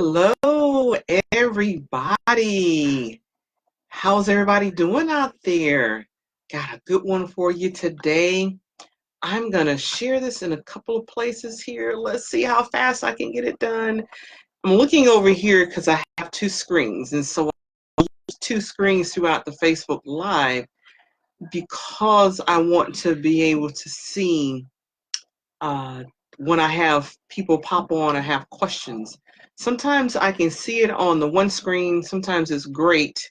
Hello, everybody. How's everybody doing out there? Got a good one for you today. I'm going to share this in a couple of places here. Let's see how fast I can get it done. I'm looking over here because I have two screens, and so I use two screens throughout the Facebook Live because I want to be able to see uh, when I have people pop on, I have questions. Sometimes I can see it on the one screen. Sometimes it's great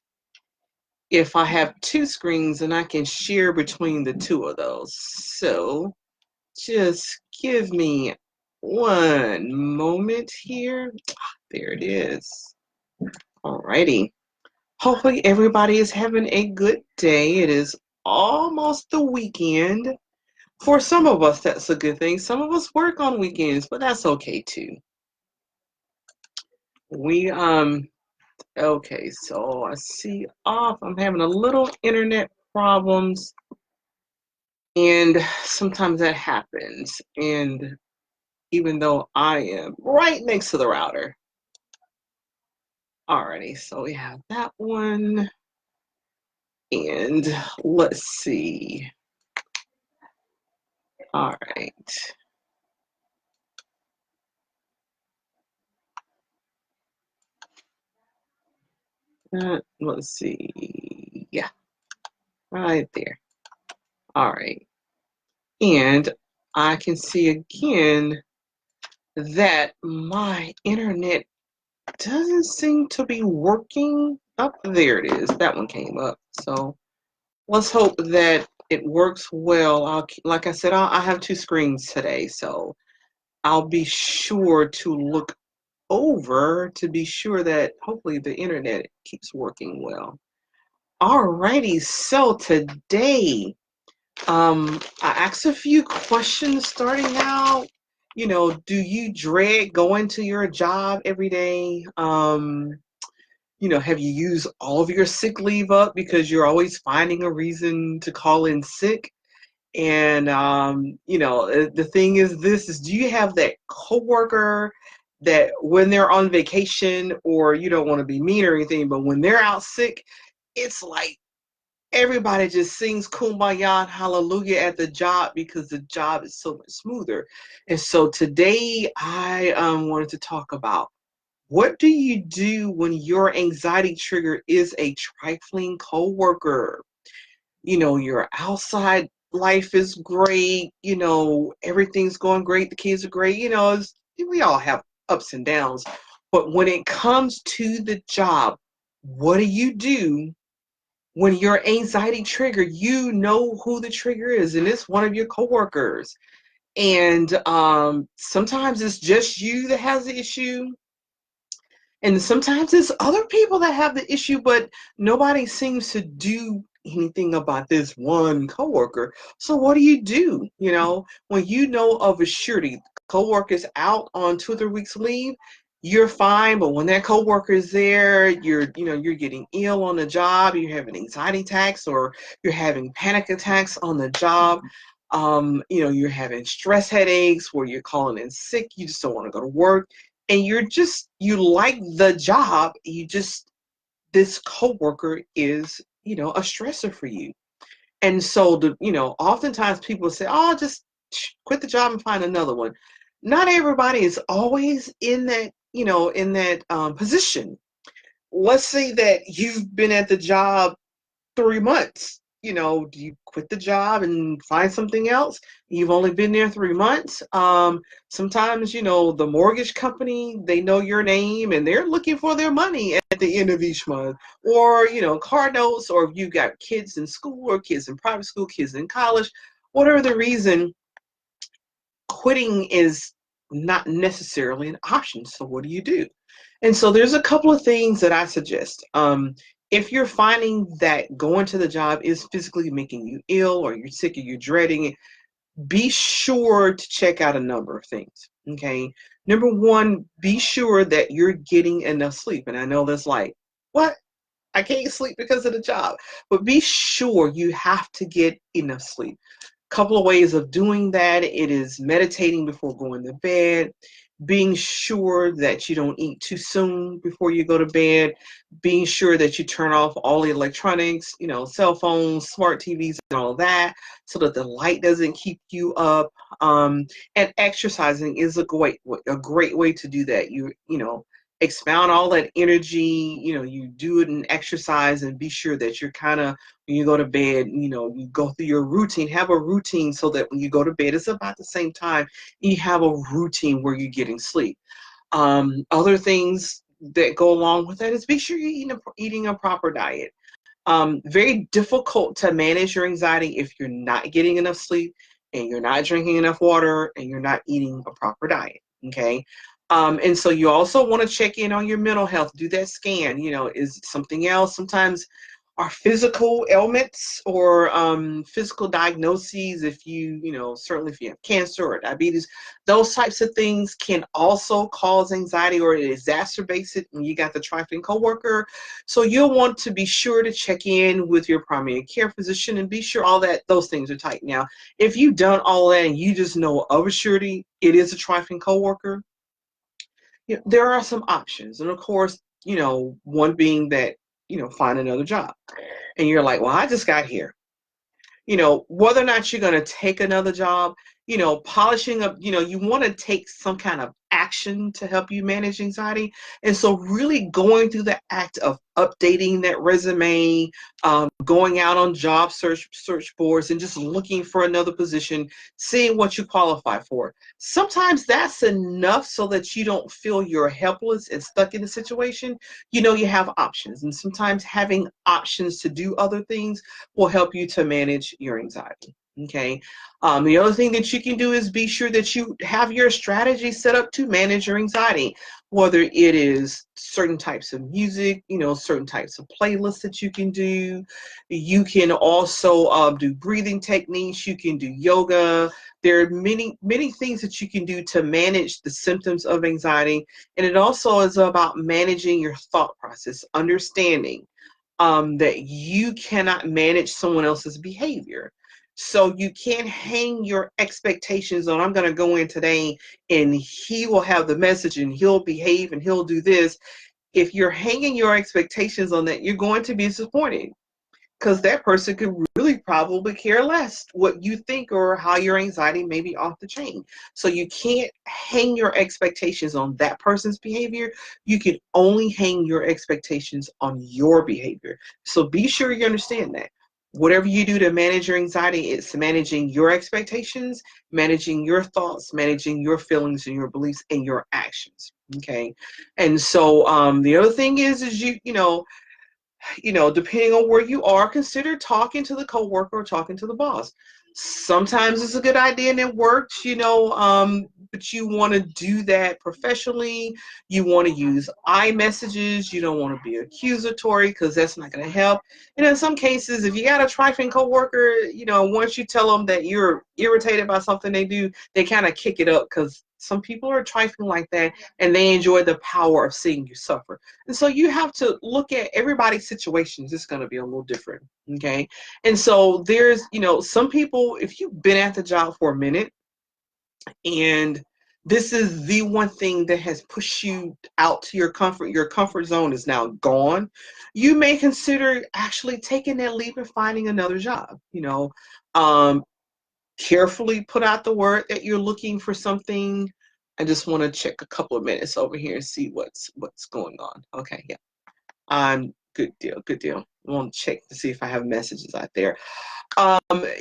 if I have two screens and I can share between the two of those. So just give me one moment here. There it is. Alrighty. Hopefully everybody is having a good day. It is almost the weekend. For some of us, that's a good thing. Some of us work on weekends, but that's okay too. Okay, so I see off. I'm having a little internet problems, and sometimes that happens. And even though I am right next to the router. Alrighty, so we have that one. And let's see. All right. Let's see. Yeah, right there. All right. And I can see again that my internet doesn't seem to be working. Up there it is. That one came up. So let's hope that it works well. Like I said, I have two screens today, so I'll be sure to look over to be sure that hopefully the internet keeps working well. Alrighty, so today I asked a few questions starting out. Do you dread going to your job every day? Have you used all of your sick leave up because you're always finding a reason to call in sick? And the thing is, do you have that coworker that when they're on vacation, or you don't want to be mean or anything, but when they're out sick, it's like everybody just sings kumbaya and hallelujah at the job because the job is so much smoother. And so today I wanted to talk about, what do you do when your anxiety trigger is a trifling coworker? Your outside life is great, everything's going great, the kids are great, we all have ups and downs. But when it comes to the job, what do you do when your anxiety trigger, you know who the trigger is, and it's one of your coworkers? And sometimes it's just you that has the issue, and sometimes it's other people that have the issue, but nobody seems to do anything about this one coworker. So what do you do? When you know of a surety, coworker's out on 2 or 3 weeks leave, you're fine. But when that coworker is there, you're getting ill on the job, you're having anxiety attacks, or you're having panic attacks on the job. You're having stress headaches where you're calling in sick, you just don't want to go to work, and you like the job, this coworker is a stressor for you. And so oftentimes people say, oh, just quit the job and find another one. Not everybody is always in that position. Let's say that you've been at the job 3 months. Do you quit the job and find something else? You've only been there 3 months. Sometimes, the mortgage company, they know your name and they're looking for their money at the end of each month. Or, car notes, or if you've got kids in school or kids in private school, kids in college, whatever the reason, quitting is not necessarily an option. So what do you do? And so there's a couple of things that I suggest. If you're finding that going to the job is physically making you ill, or you're sick, or you're dreading it, be sure to check out a number of things. Okay. Number one, be sure that you're getting enough sleep. And I know that's like, what? I can't sleep because of the job. But be sure you have to get enough sleep. Couple of ways of doing that. It is meditating before going to bed, being sure that you don't eat too soon before you go to bed, being sure that you turn off all the electronics, cell phones, smart TVs, and all that, so that the light doesn't keep you up. And exercising is a great way to do that. Expound all that energy. You do it in exercise, and be sure that you're kind of, when you go to bed, you go through your routine. Have a routine so that when you go to bed, it's about the same time. You have a routine where you're getting sleep. Other things that go along with that is be sure you're eating a proper diet. Very difficult to manage your anxiety if you're not getting enough sleep, and you're not drinking enough water, and you're not eating a proper diet. Okay. And so you also want to check in on your mental health. Do that scan. Is it something else? Sometimes our physical ailments or physical diagnoses, if certainly if you have cancer or diabetes, those types of things can also cause anxiety, or it exacerbates it when you got the trifling coworker. So you'll want to be sure to check in with your primary care physician and be sure all that those things are tight. Now, if you've done all that and you just know of a surety it is a trifling coworker, there are some options. And of course, one being that, find another job. And you're like, well, I just got here. Whether or not you're going to take another job, polishing up, you want to take some kind of action to help you manage anxiety. And so really going through the act of updating that resume, going out on job search boards and just looking for another position, seeing what you qualify for. Sometimes that's enough so that you don't feel you're helpless and stuck in the situation. You have options, and sometimes having options to do other things will help you to manage your anxiety. Okay. The other thing that you can do is be sure that you have your strategy set up to manage your anxiety, whether it is certain types of music, certain types of playlists that you can do. You can also do breathing techniques. You can do yoga. There are many, many things that you can do to manage the symptoms of anxiety. And it also is about managing your thought process, understanding that you cannot manage someone else's behavior. So you can't hang your expectations on, I'm going to go in today and he will have the message and he'll behave and he'll do this. If you're hanging your expectations on that, you're going to be disappointed, because that person could really probably care less what you think or how your anxiety may be off the chain. So you can't hang your expectations on that person's behavior. You can only hang your expectations on your behavior. So be sure you understand that. Whatever you do to manage your anxiety, it's managing your expectations, managing your thoughts, managing your feelings and your beliefs and your actions. Okay. And so the other thing is depending on where you are, consider talking to the coworker or talking to the boss. Sometimes it's a good idea and it works, but you want to do that professionally. You want to use iMessages. You don't want to be accusatory, because that's not going to help. And in some cases, if you got a trifling coworker, once you tell them that you're irritated by something they do, they kind of kick it up, because some people are trifling like that and they enjoy the power of seeing you suffer. And so you have to look at everybody's situations. It's going to be a little different. Okay. And so there's, some people, if you've been at the job for a minute and this is the one thing that has pushed you out to your comfort zone is now gone, you may consider actually taking that leap and finding another job. Um, Carefully put out the word that you're looking for something. I just want to check a couple of minutes over here and see what's going on. Okay, yeah. Good deal, good deal. I want to check to see if I have messages out there.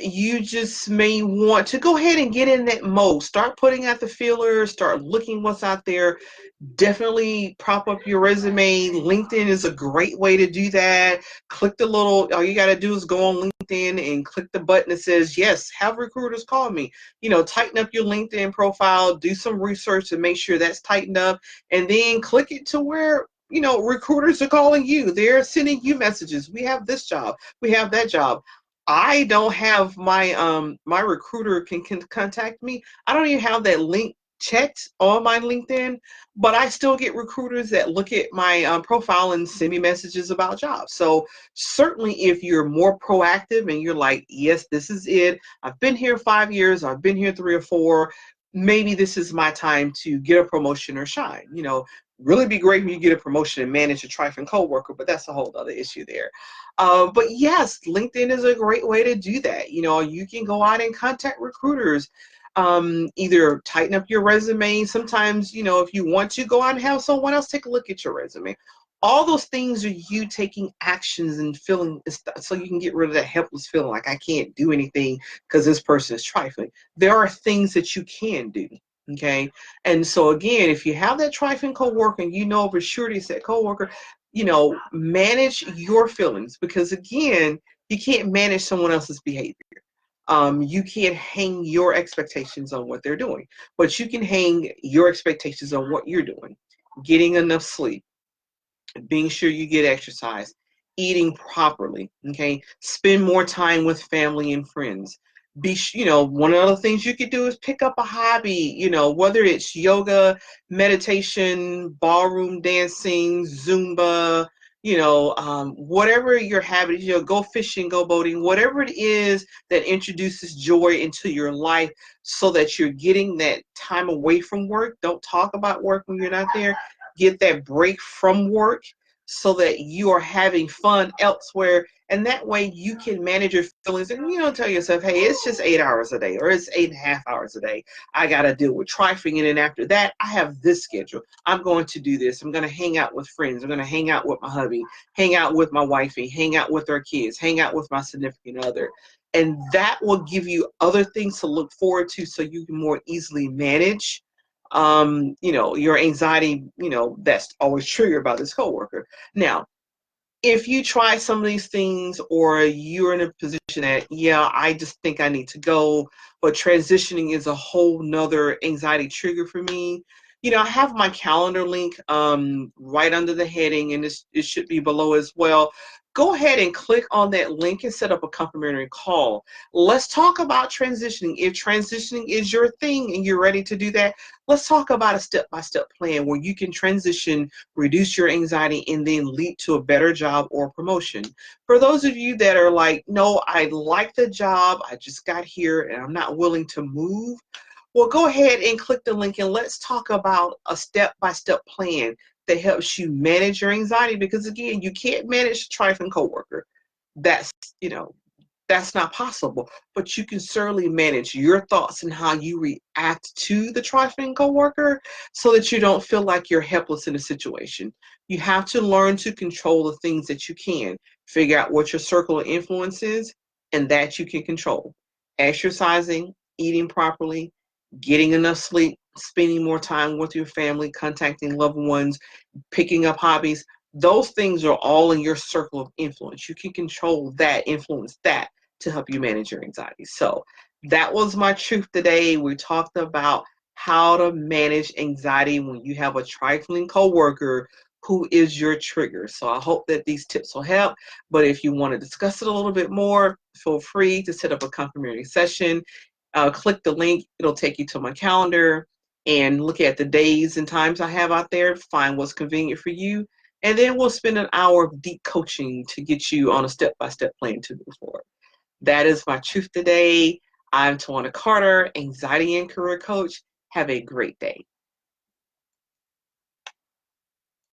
You just may want to go ahead and get in that mode. Start putting out the feelers, start looking what's out there. Definitely prop up your resume. LinkedIn is a great way to do that. Click the little, all you got to do is go on LinkedIn and click the button that says, yes, have recruiters call me. Tighten up your LinkedIn profile, do some research to make sure that's tightened up, and then click it to where, recruiters are calling you. They're sending you messages. We have this job. We have that job. I don't have my recruiter can contact me. I don't even have that link checked on my LinkedIn, but I still get recruiters that look at my profile and send me messages about jobs. So certainly if you're more proactive and you're like, yes, this is it. I've been here 5 years. I've been here 3 or 4. maybe this is my time to get a promotion or shine. Really be great when you get a promotion and manage a trifling coworker, but that's a whole other issue there. But yes, LinkedIn is a great way to do that. You can go out and contact recruiters, either tighten up your resume. Sometimes, if you want to go out and have someone else take a look at your resume. All those things are you taking actions and feeling so you can get rid of that helpless feeling like I can't do anything because this person is trifling. There are things that you can do. Okay. And so again, if you have that trifling coworker and for sure it's that coworker, manage your feelings, because again, you can't manage someone else's behavior. You can't hang your expectations on what they're doing, but you can hang your expectations on what you're doing. Getting enough sleep, being sure you get exercise, eating properly, okay? Spend more time with family and friends. One of the things you could do is pick up a hobby, whether it's yoga, meditation, ballroom dancing, Zumba, whatever your habit is, go fishing, go boating, whatever it is that introduces joy into your life so that you're getting that time away from work. Don't talk about work when you're not there. Get that break from work so that you are having fun elsewhere, and that way you can manage your feelings and tell yourself, hey, it's just 8 hours a day, or it's 8.5 hours a day. I got to deal with trifling, and then after that I have this schedule. I'm going to do this. I'm going to hang out with friends. I'm going to hang out with my hubby, hang out with my wifey, hang out with our kids, hang out with my significant other. And that will give you other things to look forward to so you can more easily manage your anxiety, that's always triggered by this coworker. Now, if you try some of these things, or you're in a position that, yeah, I just think I need to go, but transitioning is a whole nother anxiety trigger for me, I have my calendar link right under the heading, and it should be below as well. Go ahead and click on that link and set up a complimentary call. Let's talk about transitioning. If transitioning is your thing and you're ready to do that, let's talk about a step-by-step plan where you can transition, reduce your anxiety, and then lead to a better job or promotion. For those of you that are like, no, I like the job, I just got here and I'm not willing to move, well, go ahead and click the link and let's talk about a step-by-step plan that helps you manage your anxiety, because again, you can't manage a trifling coworker. That's, you know, that's not possible, but you can certainly manage your thoughts and how you react to the trifling coworker so that you don't feel like you're helpless in a situation. You have to learn to control the things that you can. Figure out what your circle of influence is, and that you can control. Exercising, eating properly, getting enough sleep, spending more time with your family, contacting loved ones, picking up hobbies. Those things are all in your circle of influence. You can control that, influence that to help you manage your anxiety. So that was my truth today. We talked about how to manage anxiety when you have a trifling coworker who is your trigger. So I hope that these tips will help. But if you want to discuss it a little bit more, feel free to set up a complimentary session. Click the link. It'll take you to my calendar and look at the days and times I have out there, find what's convenient for you. And then we'll spend an hour of deep coaching to get you on a step-by-step plan to move forward. That is my truth today. I'm Twanna Carter, anxiety and career coach. Have a great day.